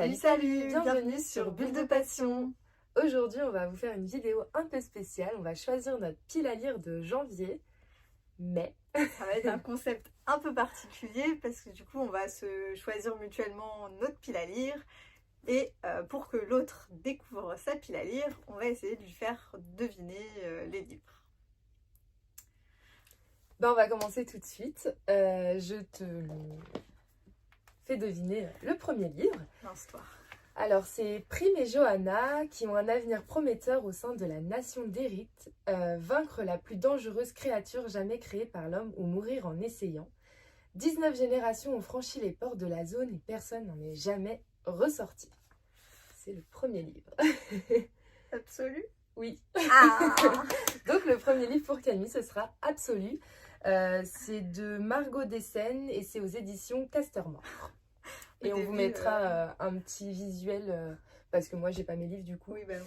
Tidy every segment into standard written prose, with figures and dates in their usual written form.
Salut, bienvenue sur Bulle de Passion. Aujourd'hui, on va vous faire une vidéo un peu spéciale. On va choisir notre pile à lire de janvier, mais ça va être un concept un peu particulier parce que du coup, on va se choisir mutuellement notre pile à lire. Et pour que l'autre découvre sa pile à lire, on va essayer de lui faire deviner les livres. on va commencer tout de suite. Je te fais deviner le premier livre. Lance-toi. Alors, c'est Prim et Johanna qui ont un avenir prometteur au sein de la nation d'Érith. Vaincre la plus dangereuse créature jamais créée par l'homme ou mourir en essayant. 19 générations ont franchi les portes de la zone et personne n'en est jamais ressorti. C'est le premier livre. Absolu? Oui. Ah. Donc le premier livre pour Camille, ce sera Absolu. C'est de Margot Dessène et c'est aux éditions Castermort. Et on vous mettra un petit visuel, parce que moi j'ai pas mes livres du coup. Oui, ben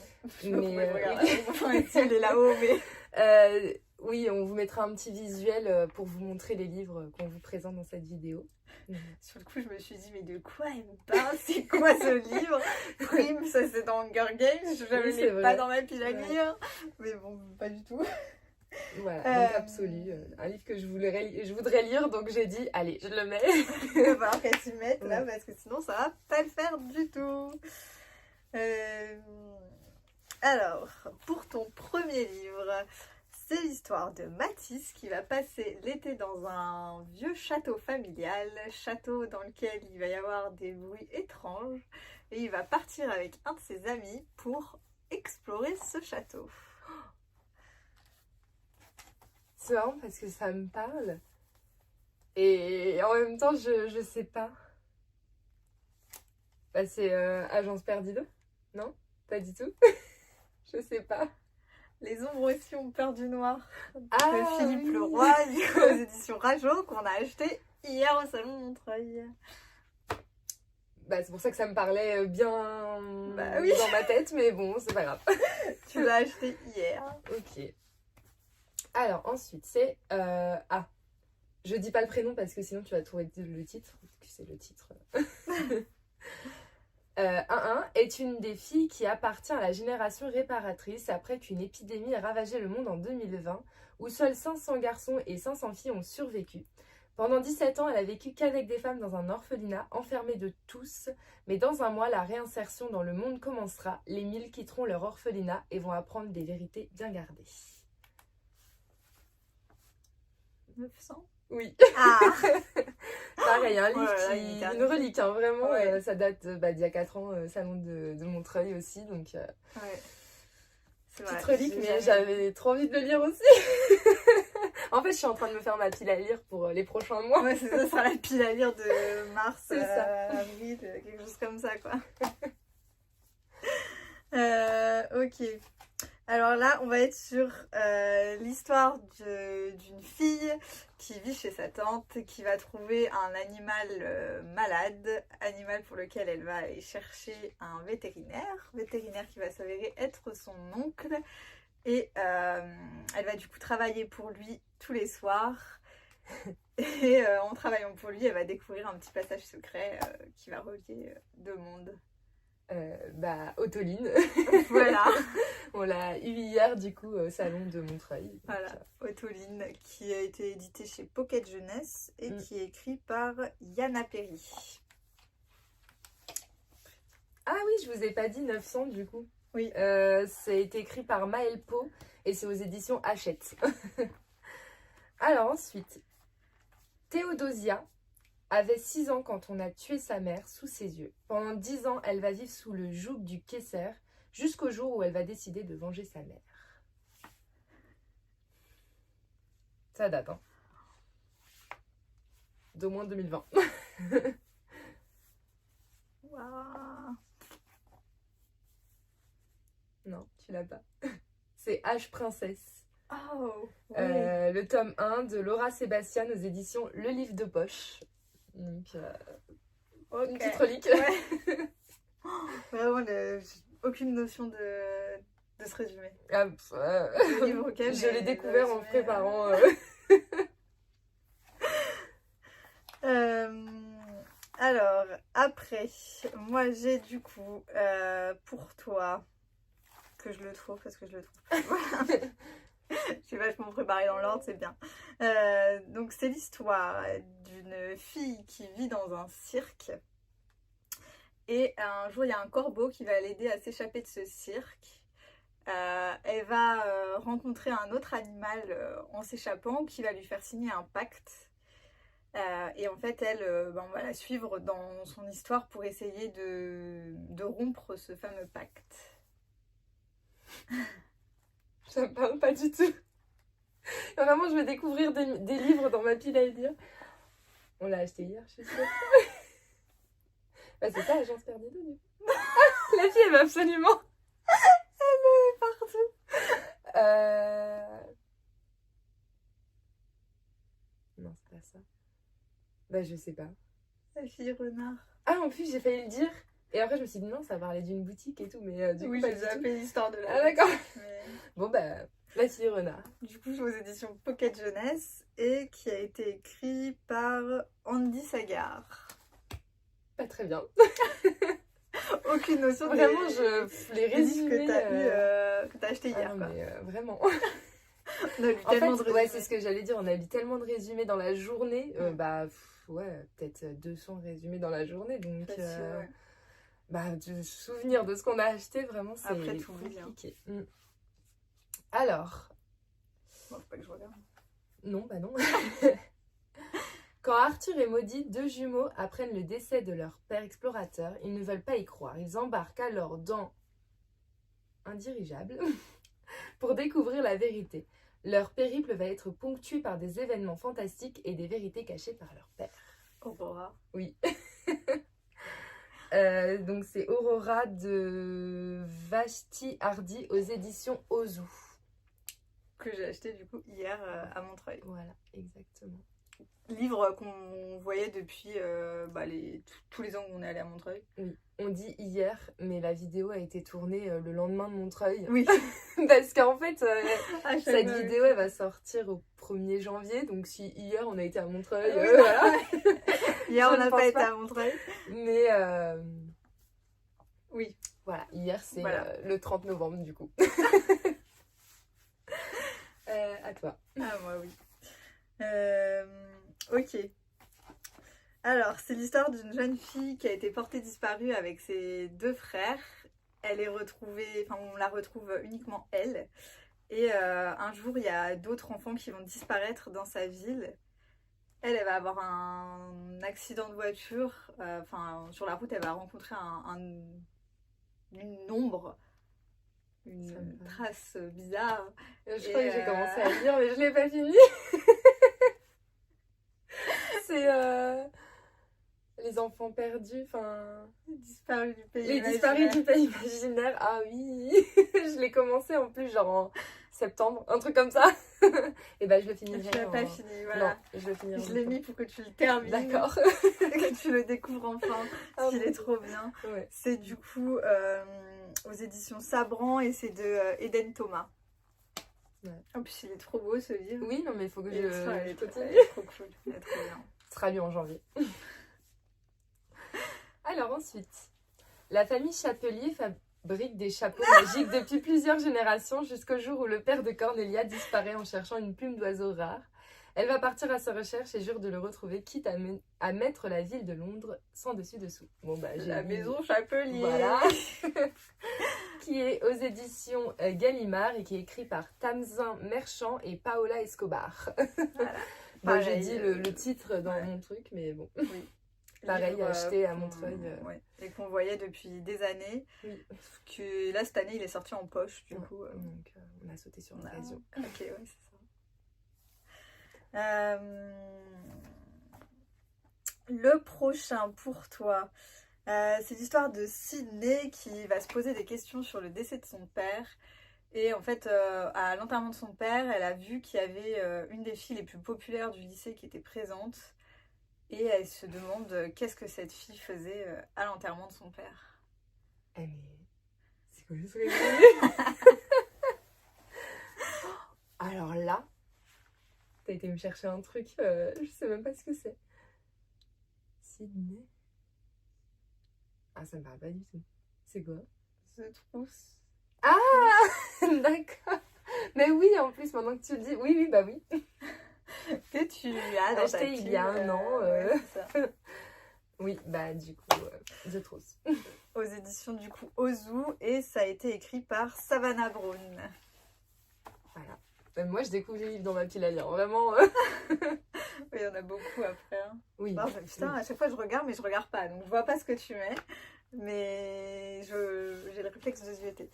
non. Mais elle est là-haut, mais... oui, on vous mettra un petit visuel pour vous montrer les livres qu'on vous présente dans cette vidéo. Sur le coup, je me suis dit, mais de quoi elle me parle? C'est quoi ce livre? Prime, ça c'est dans Hunger Games, je l'ai pas dans ma pile à lire. Mais bon, pas du tout. Voilà, donc Absolu, un livre que je voudrais lire, donc j'ai dit, allez, je le mets. Il va falloir qu'elle s'y mette là, parce que sinon ça va pas le faire du tout. Alors, pour ton premier livre, c'est l'histoire de Mathis qui va passer l'été dans un vieux château familial, château dans lequel il va y avoir des bruits étranges, et il va partir avec un de ses amis pour explorer ce château. C'est marrant parce que ça me parle et en même temps je sais pas. Bah, c'est Agence Perdido? Non? Pas du tout. Je sais pas. Les ombres aussi ont peur du noir de Philippe Leroy aux éditions Rajo qu'on a acheté hier au salon de Montreuil. Bah, c'est pour ça que ça me parlait bien dans ma tête, mais bon, c'est pas grave. Tu l'as acheté hier. Ok. Alors ensuite c'est je dis pas le prénom parce que sinon tu vas trouver le titre. C'est le titre. 1-1 est une des filles qui appartient à la génération réparatrice après qu'une épidémie ait ravagé le monde en 2020 où seuls 500 garçons et 500 filles ont survécu. Pendant 17 ans, elle a vécu qu'avec des femmes dans un orphelinat enfermé de tous. Mais dans un mois, la réinsertion dans le monde commencera. Les 1000 quitteront leur orphelinat et vont apprendre des vérités bien gardées. 900? Oui. Ah. Pareil, un livre une relique, hein, vraiment. Ouais. Ça date d'il y a 4 ans, salon de Montreuil aussi. Donc, petite relique, mais j'avais trop envie de le lire aussi. En fait, je suis en train de me faire ma pile à lire pour les prochains mois. Ouais, c'est ça, sera la pile à lire de mars à avril, quelque chose comme ça, quoi. Ok. Alors là, on va être sur l'histoire d'une fille qui vit chez sa tante, qui va trouver un animal malade, animal pour lequel elle va aller chercher un vétérinaire qui va s'avérer être son oncle. Et elle va du coup travailler pour lui tous les soirs. Et en travaillant pour lui, elle va découvrir un petit passage secret qui va relier deux mondes. Autoline. Voilà. On l'a eu hier du coup au salon de Montreuil. Donc, voilà, Autoline, qui a été édité chez Pocket Jeunesse et qui est écrit par Yana Perry. Ah oui, je vous ai pas dit 900 du coup. Oui. Ça a été écrit par Maël Pau et c'est aux éditions Hachette. Alors ensuite, Théodosia avait 6 ans quand on a tué sa mère sous ses yeux. Pendant 10 ans, elle va vivre sous le joug du Kaiser jusqu'au jour où elle va décider de venger sa mère. Ça date, hein. D'au moins 2020. Wow. Non, tu l'as pas. C'est H Princesse. Oh, oui. Le tome 1 de Laura Sébastien aux éditions Le Livre de Poche. Donc, une petite relique. Ouais. Vraiment, j'ai aucune notion de ce résumé. Le livre, okay, je l'ai découvert en préparant. Alors, Alors, après, moi j'ai du coup, pour toi, que je le trouve, parce que je le trouve plus. Voilà. Je suis vachement préparée dans l'ordre, c'est bien. Donc, c'est l'histoire d'une fille qui vit dans un cirque. Et un jour, il y a un corbeau qui va l'aider à s'échapper de ce cirque. Elle va rencontrer un autre animal en s'échappant qui va lui faire signer un pacte. Et en fait, elle, on va la suivre dans son histoire pour essayer de rompre ce fameux pacte. Ça me parle pas du tout. Vraiment, je vais découvrir des livres dans ma pile à lire. On l'a acheté hier, je suis sûre. Bah, c'est ça, Agence Perdue. La fille, elle va absolument. Elle est partout. Non, c'est pas ça. Bah, je sais pas. La fille renard. Ah, en plus, j'ai failli le dire. Et après, je me suis dit non, ça parlait d'une boutique et tout. Mais du Oui, coup, pas j'ai du tout. appelé l'histoire de la Ah, d'accord. mais... Bon, bah, la fille renard. Du coup, je suis aux éditions Pocket Jeunesse et qui a été écrit par Andy Sagar. Pas très bien. Aucune notion Vraiment, des les livres résumés. que t'as acheté hier. Ah, non, Quoi. mais vraiment. On a lu En tellement fait, de ouais, résumés. c'est ce que j'allais dire. On a lu tellement de résumés dans la journée. Mm. Ouais, peut-être 200 résumés dans la journée. Donc, Facile, ouais. de se souvenir de ce qu'on a acheté, vraiment, c'est Après, tout oublie, compliqué. Alors, Bon, faut pas que je regarde. non, bah non. Quand Arthur et Maudie, deux jumeaux, apprennent le décès de leur père explorateur, ils ne veulent pas y croire. Ils embarquent alors dans un dirigeable pour découvrir la vérité. Leur périple va être ponctué par des événements fantastiques et des vérités cachées par leur père. Aurora. Oui. Donc c'est Aurora de Vashti Hardy aux éditions Ozu. Que j'ai acheté du coup hier à Montreuil. Voilà, exactement. Livre qu'on voyait depuis tous les ans où on est allé à Montreuil. Oui, on dit hier, mais la vidéo a été tournée le lendemain de Montreuil. Oui. Parce qu'en fait, À chaque cette fois, vidéo, elle va sortir au 1er janvier. Donc si hier, on a été à Montreuil, Oui, voilà. Hier, Je on ne n'a pense pas été pas. à Montreuil. Mais Oui. voilà, hier, c'est Voilà. le 30 novembre, du coup. À toi. Ah, moi, oui. Ok. Alors, c'est l'histoire d'une jeune fille qui a été portée disparue avec ses deux frères. Elle est retrouvée, enfin, on la retrouve uniquement elle. Et un jour, il y a d'autres enfants qui vont disparaître dans sa ville. Elle va avoir un accident de voiture. Sur la route, elle va rencontrer une ombre, une trace bizarre. Je crois que j'ai commencé à lire, mais je l'ai pas fini. C'est les enfants perdus, enfin... Disparus du pays Les imaginaire. disparus du pays imaginaire, ah oui. Je l'ai commencé en plus genre en septembre, un truc comme ça. Et bah je le finirai. Tu l'as pas fini, voilà. Non, je le finirai. Je l'ai mis pour que tu le termines. D'accord. Et que tu le découvres enfin. Ah Il bon. est trop bien. Ouais. C'est du coup aux éditions Sabran et c'est de Eden Thomas. Ouais. En plus, il est trop beau ce livre. Oui, non mais il faut que Et l'histoire, elle est continue. elle est trop cool. Elle est trop bien. Ce sera lu en janvier. Alors ensuite, la famille Chapelier fabrique des chapeaux magiques depuis plusieurs générations jusqu'au jour où le père de Cornelia disparaît en cherchant une plume d'oiseau rare. Elle va partir à sa recherche et jure de le retrouver, quitte à mettre la ville de Londres sans dessus-dessous. Bon bah j'ai La lu- maison Chapelier. Voilà. Qui est aux éditions Gallimard et qui est écrit par Tamzin Merchant et Paola Escobar. Voilà. Bon, j'ai Pareil, dit le titre dans ouais. mon truc, mais bon. Oui. Pareil, Livre, acheté à qu'on- Montreuil. ouais. Et qu'on voyait depuis des années. Oui. Que là, cette année, il est sorti en poche, du Ouais. coup. Donc, on a sauté sur On a l'occasion. craqué, ouais, c'est ça. Le prochain pour toi, c'est l'histoire de Sydney qui va se poser des questions sur le décès de son père. Et en fait, à l'enterrement de son père, elle a vu qu'il y avait une des filles les plus populaires du lycée qui était présente. Et elle se demande qu'est-ce que cette fille faisait à l'enterrement de son père. Eh mais, c'est quoi ce que Alors là, t'as été me chercher un truc, je sais même pas ce que c'est. Sydney. Ah, ça me parle pas du tout. C'est quoi? The Trousse. Ah d'accord. Mais oui, en plus, maintenant que tu le dis, oui, bah oui. Que tu as dans ta Acheté il y a un an. ouais, c'est ça. Oui, bah du coup, The Trousse. Aux éditions du coup Ozu, et ça a été écrit par Savannah Brown. Voilà. Moi, je découvre les livres dans ma pile à lire, vraiment. Oui, il y en a beaucoup après. Hein. Oui. Non, putain, à chaque fois je regarde, mais je regarde pas, donc je vois pas ce que tu mets. Mais j'ai le réflexe de zioter.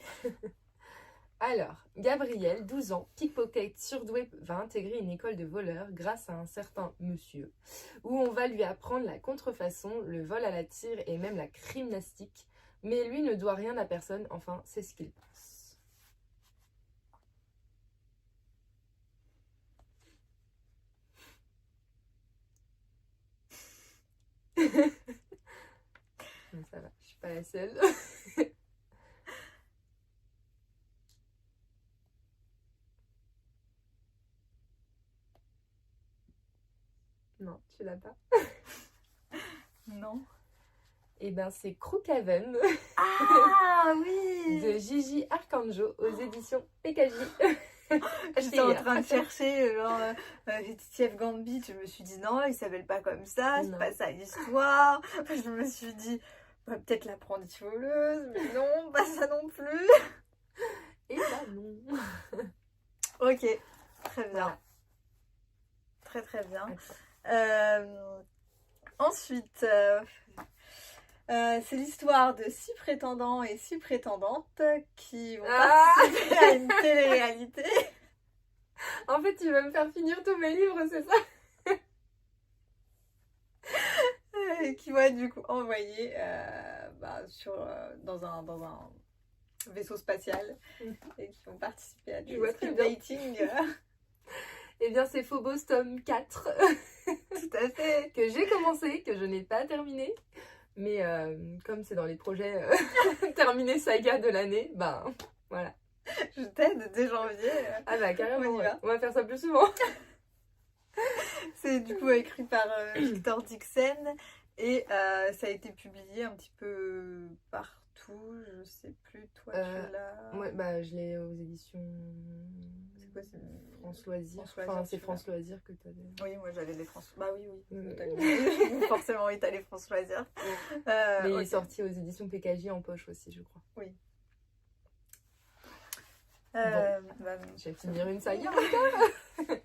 Alors, Gabriel, 12 ans, pickpocket surdoué, va intégrer une école de voleurs grâce à un certain monsieur, où on va lui apprendre la contrefaçon, le vol à la tire et même la gymnastique. Mais lui ne doit rien à personne, enfin, c'est ce qu'il pense. Non, ça va, je suis pas la seule. Non, tu l'as pas. Non. Eh ben, c'est Crookhaven Ah oui. de Gigi Arcanjo aux éditions PKJ. J'étais en train de chercher genre Detective Gambit, je me suis dit non, il s'appelle pas comme ça, c'est Non. pas ça l'histoire. Je me suis dit on va peut-être l'apprenti voleuse, mais non, pas ça non plus. Et bah non. Ok, très bien. Voilà. Très très bien. Attends. Ensuite, c'est l'histoire de 6 prétendants et 6 prétendantes qui vont participer à une télé-réalité. En fait, tu vas me faire finir tous mes livres, c'est ça? Qui vont être du coup envoyés dans un vaisseau spatial et qui vont participer à des speed dating. Eh bien, c'est Phobos tome 4 Tout à fait. que j'ai commencé, que je n'ai pas terminé. Mais comme c'est dans les projets terminés saga de l'année, ben voilà. Je t'aide dès janvier. Ah bah carrément, On y va. on va faire ça plus souvent. C'est du coup écrit par Victor Dixon et ça a été publié un petit peu partout. Je sais plus, toi tu l'as. Ouais, bah je l'ai aux éditions. C'est quoi, c'est France Loisirs. France Loisirs, Enfin, c'est tu France Loisirs que t'avais. Oui, moi j'avais les France. Bah oui. Mm. Forcément, oui, t'as les France Loisirs. Mais il ok. est sorti aux éditions PKJ en poche aussi, je crois. Oui. Bon. Bah, Je vais finir une saga encore.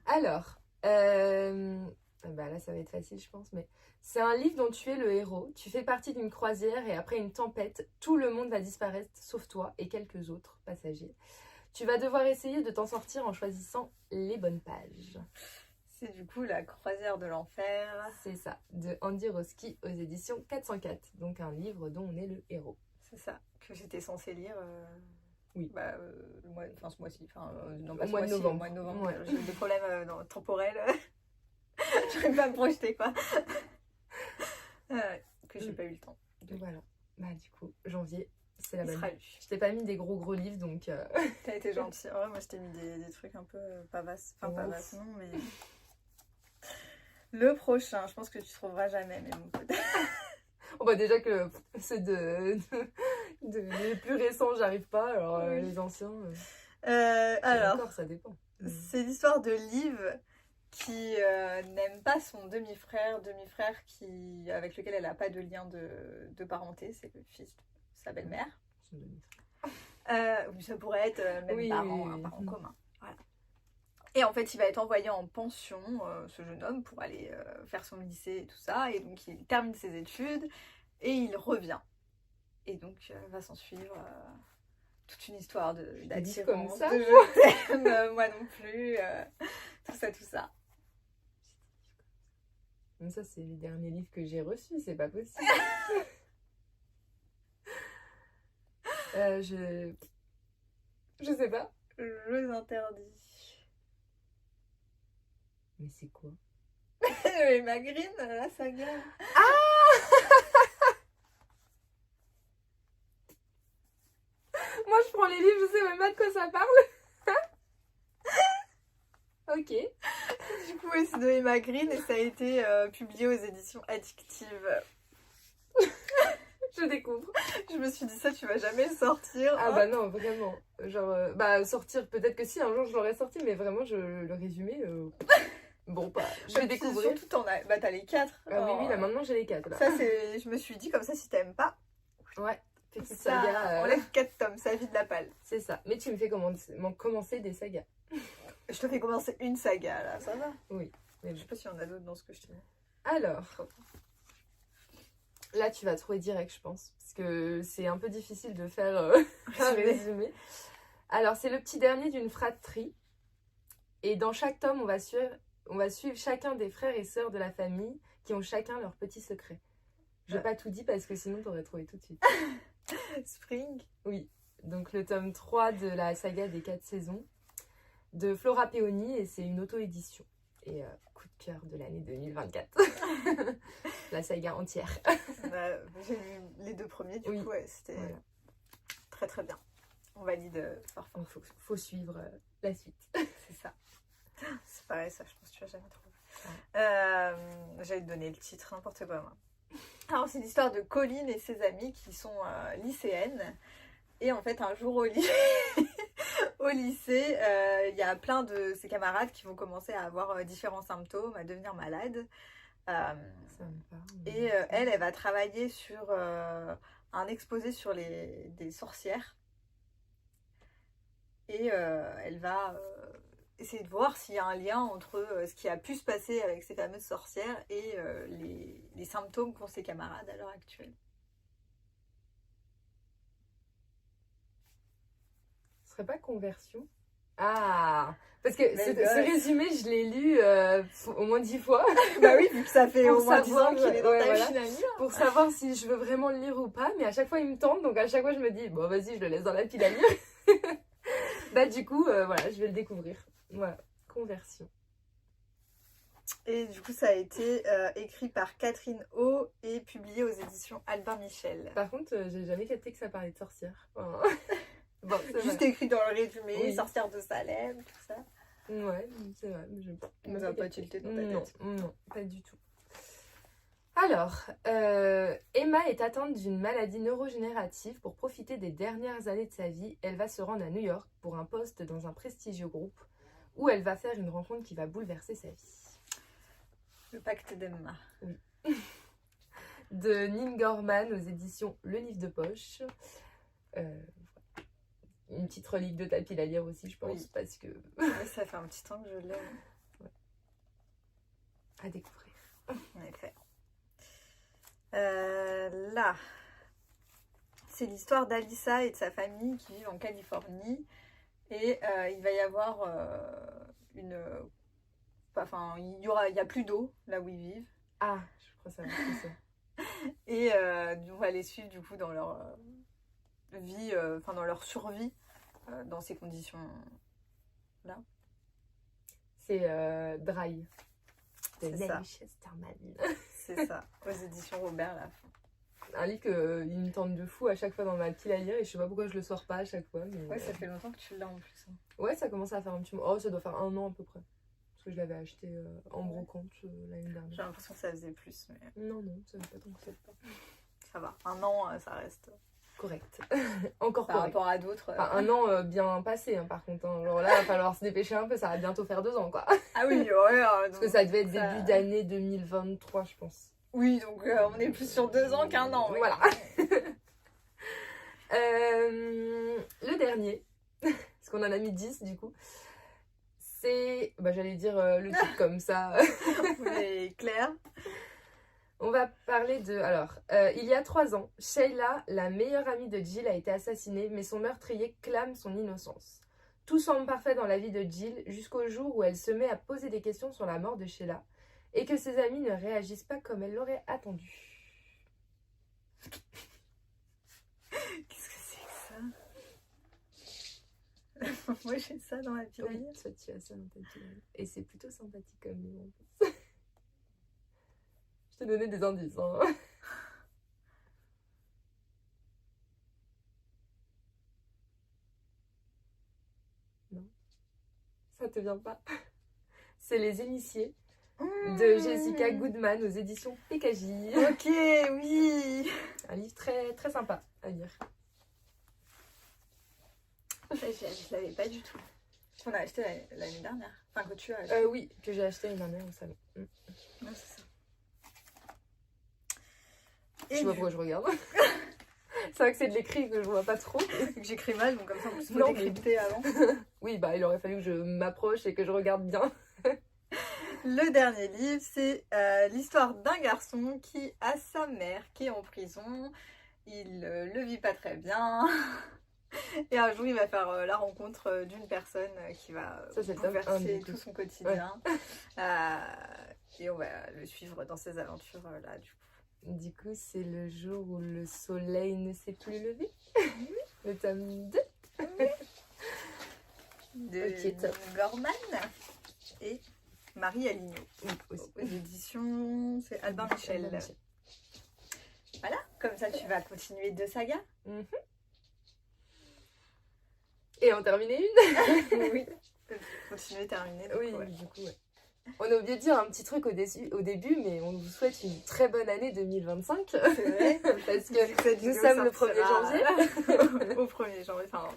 Alors, bah là ça va être facile je pense, mais c'est un livre dont tu es le héros. Tu fais partie d'une croisière et après une tempête, tout le monde va disparaître sauf toi et quelques autres passagers. Tu vas devoir essayer de t'en sortir en choisissant les bonnes pages. c'est du coup La croisière de l'enfer. C'est ça, de Andy Roski aux éditions 404. Donc un livre dont on est le héros. C'est ça, que j'étais censée lire. Oui. Bah, ce mois-ci. Enfin, non, pas Au ce mois de mois-ci, novembre. au mois de novembre. Ouais. J'ai eu des problèmes temporels. J'arrive pas à me projeter, quoi. Que j'ai pas eu le temps. Voilà. Bah du coup, janvier, c'est la Il bonne. sera lu. Je t'ai pas mis des gros livres donc. T'as été gentil. Ouais, moi, je t'ai mis des trucs un peu pas vastes. Enfin, pas Ouf. vastes, non, mais. Le prochain, je pense que tu trouveras jamais, mais bon, peut-être. Oh bah déjà que c'est les plus récents, j'arrive pas. Alors Oui. les anciens. Alors, Encore, ça dépend. c'est l'histoire de Liv qui n'aime pas son demi-frère qui avec lequel elle n'a pas de lien de parenté, c'est le fils de sa belle-mère. Oui, ça pourrait être même Oui, parent, oui, un oui. parent commun. Voilà. Et en fait, il va être envoyé en pension, ce jeune homme, pour aller faire son lycée et tout ça. Et donc, il termine ses études et il revient. Et donc, va s'en suivre toute une histoire d'attirance, comme ça. de je t'aime, moi non plus, tout ça. Mais ça, c'est les derniers livres que j'ai reçus, c'est pas possible. Je sais pas. Jeux interdits. Mais c'est quoi? Et Magrine, la saga. Moi, je prends les livres, je sais même pas de quoi ça parle. Ok. Du coup, c'est de Emma Green et ça a été publié aux éditions Addictive. Je découvre. Je me suis dit ça, tu vas jamais le sortir. Ah hein. bah non, vraiment. Genre, bah sortir, peut-être que si, un jour je l'aurais sorti, mais vraiment, le résumé, bon, bah, je vais Puis découvrir. Surtout, bah, t'as les 4. Ah oui, oui, là maintenant j'ai les 4 là. Ça, c'est. Je me suis dit, comme ça, si t'aimes pas, Ouais, petite ça, saga. enlève 4 tomes, ça vide la palle. C'est ça. Mais tu me fais commencer des sagas. Je te fais commencer une saga, là, ça va. Oui. Mais Je sais pas s'il y en a d'autres dans ce que je t'ai dit. alors, là tu vas trouver direct, je pense. Parce que c'est un peu difficile de faire un résumé. Alors, c'est le petit dernier d'une fratrie. Et dans chaque tome, on va suivre chacun des frères et sœurs de la famille qui ont chacun leur petit secret. Je vais pas tout dire parce que sinon t'aurais trouvé tout de suite. Spring. Oui, donc le tome 3 de la saga des 4 saisons de Flora Peony et c'est une auto-édition. Et coup de cœur de l'année 2024. La saga entière. Bah, j'ai lu les 2 premiers, du coup, ouais, c'était très très bien. On valide fort fort. Donc faut suivre la suite. C'est ça. C'est pareil, ça, je pense que tu vas jamais trouver. J'allais te donner le titre, n'importe quoi, moi. Alors, c'est l'histoire de Colline et ses amies qui sont lycéennes. Et en fait, un jour au lycée, il y a plein de ses camarades qui vont commencer à avoir différents symptômes, à devenir malades. Ça me parle. Et elle va travailler sur un exposé sur des sorcières. Et elle va essayer de voir s'il y a un lien entre ce qui a pu se passer avec ces fameuses sorcières et les symptômes qu'ont ses camarades à l'heure actuelle. Ce serait pas Conversion? Ah, parce que Mais ce résumé, je l'ai lu au moins 10 fois. Bah oui, vu que ça fait Pour au moins 10 ans savoir, qu'il est dans ouais, ta voilà. machine à lire. Pour savoir si je veux vraiment le lire ou pas, mais à chaque fois il me tente, donc à chaque fois je me dis, bon vas-y, je le laisse dans la pile à lire. Bah du coup, voilà, je vais le découvrir. Voilà, Conversion. Et du coup, ça a été écrit par Catherine O et publié aux éditions Albin Michel. Par contre, j'ai jamais capté que ça parlait de sorcière. Enfin, bon, c'est Juste vrai. écrit dans le résumé, Oui. sorcière de Salem, tout ça. Ouais, c'est vrai. Mais On nous a pas tilté dans ta Non, tête. non, pas du tout. Alors, Emma est atteinte d'une maladie neurogénérative. Pour profiter des dernières années de sa vie, elle va se rendre à New York pour un poste dans un prestigieux groupe où elle va faire une rencontre qui va bouleverser sa vie. Le pacte d'Emma. De Neil Gorman aux éditions Le Livre de Poche. Une petite relique de ta pile à lire aussi, je pense, Oui. parce que Ouais, ça fait un petit temps que je l'ai. à découvrir. En effet. Là, c'est l'histoire d'Alissa et de sa famille qui vivent en Californie. Et il va y avoir Enfin, il y a plus d'eau là où ils vivent. Ah, je crois savoir ce que c'est. Et on va les suivre du coup dans leur vie, enfin dans leur survie dans ces conditions-là. C'est Dry. De C'est ça. Nelly Chesterman. C'est ça, aux éditions Robert Laffont. Un livre qu'il me tente de fou à chaque fois dans ma pile à lire et je sais pas pourquoi je le sors pas à chaque fois. Mais Ouais, ça fait longtemps que tu l'as en plus. Hein. ouais, ça commence à faire un petit moment. Oh, ça doit faire 1 an à peu près. Parce que je l'avais acheté en brocante l'année J'ai dernière. l'impression que ça faisait plus, mais Non, non, ça fait pas tant que ça. ça va. 1 an, ça reste Correct. Encore par correct. rapport à d'autres. Enfin, 1 an bien passé, hein, par contre. Hein. Genre là, il va falloir se dépêcher un peu, ça va bientôt faire 2 ans, quoi. Ah oui, ouais. Parce que ça devait être début d'année 2023, je pense. Oui, donc on est plus sur 2 ans qu'1 an. Oui. Voilà. Le dernier, parce qu'on en a mis 10 du coup, c'est, bah, j'allais dire le titre comme ça. Mais Claire. On va parler de... Alors, il y a 3 ans, Sheila, la meilleure amie de Jill, a été assassinée, mais son meurtrier clame son innocence. Tout semble parfait dans la vie de Jill jusqu'au jour où elle se met à poser des questions sur la mort de Sheila et que ses amis ne réagissent pas comme elle l'aurait attendu. Qu'est-ce que c'est que ça? Moi j'ai ça dans la pile à Oui, lire. toi tu as ça dans ta pile à lire. Et c'est plutôt sympathique comme livre en plus. Je t'ai donné des indices. Hein. Non, ça te vient pas. C'est Les Initiés de Jessica Goodman aux éditions PKJ. Ok, oui. Un livre très, très sympa à lire. Je l'avais pas du tout. On a acheté l'année dernière. Enfin, que tu as acheté. Oui, que j'ai acheté l'année dernière au salon. Ouais, c'est ça. Je sais pas pourquoi je regarde. C'est vrai que c'est de l'écrit que je vois pas trop. que j'écris mal, donc comme ça, on peut se Non, décrypter avant. Oui, bah il aurait fallu que je m'approche et que je regarde bien. Le dernier livre, c'est l'histoire d'un garçon qui a sa mère qui est en prison. Il le vit pas très bien. Et un jour, il va faire la rencontre d'une personne qui va bouleverser tout son quotidien. Ouais. Et on va le suivre dans ses aventures là, du coup. Du coup, c'est le jour où le soleil ne s'est plus levé. Le tome 2. De Gorman et Marie Aligno. Aux éditions, c'est Albin Michel. Voilà, comme ça tu vas continuer 2 sagas. Et en terminer une. Oui, continuer, terminer. Donc, oui, ouais. du coup, ouais. On a oublié de dire un petit truc au début, mais on vous souhaite une très bonne année 2025. C'est vrai. Parce que nous sommes le 1er janvier. Au 1er janvier, enfin,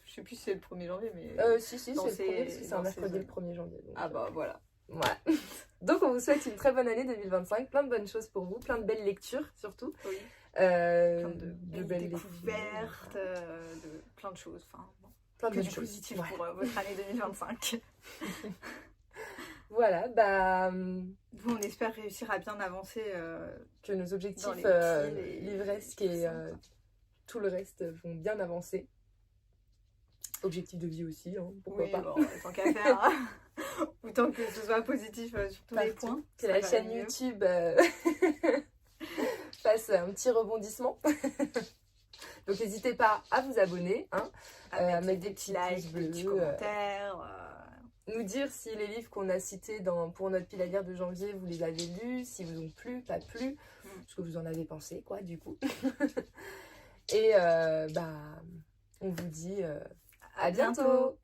je sais plus si c'est le 1er janvier, mais... Si, c'est le 1er, parce que c'est un mercredi le 1er janvier. Donc, ah bah voilà. Ouais. Donc on vous souhaite une très bonne année 2025, plein de bonnes choses pour vous, plein de belles lectures surtout. Oui. Plein de belles découvertes, de plein de choses. Enfin, bon. Plein de que bonnes du choses. positif pour votre année 2025. Voilà, bah... Nous, on espère réussir à bien avancer. Que nos objectifs livresques et tout le reste vont bien avancer. Objectif de vie aussi, hein, pourquoi oui, pas. Bon, tant qu'à faire. Autant que ce soit positif sur tous les points. Que la chaîne YouTube fasse un petit rebondissement. Donc n'hésitez pas à vous abonner, hein, à mettre des petits likes, des petits commentaires. Nous dire si les livres qu'on a cités pour notre pile à lire de janvier, vous les avez lus, si vous ont plu, pas plu, ce que vous en avez pensé, quoi, du coup. Et on vous dit à bientôt.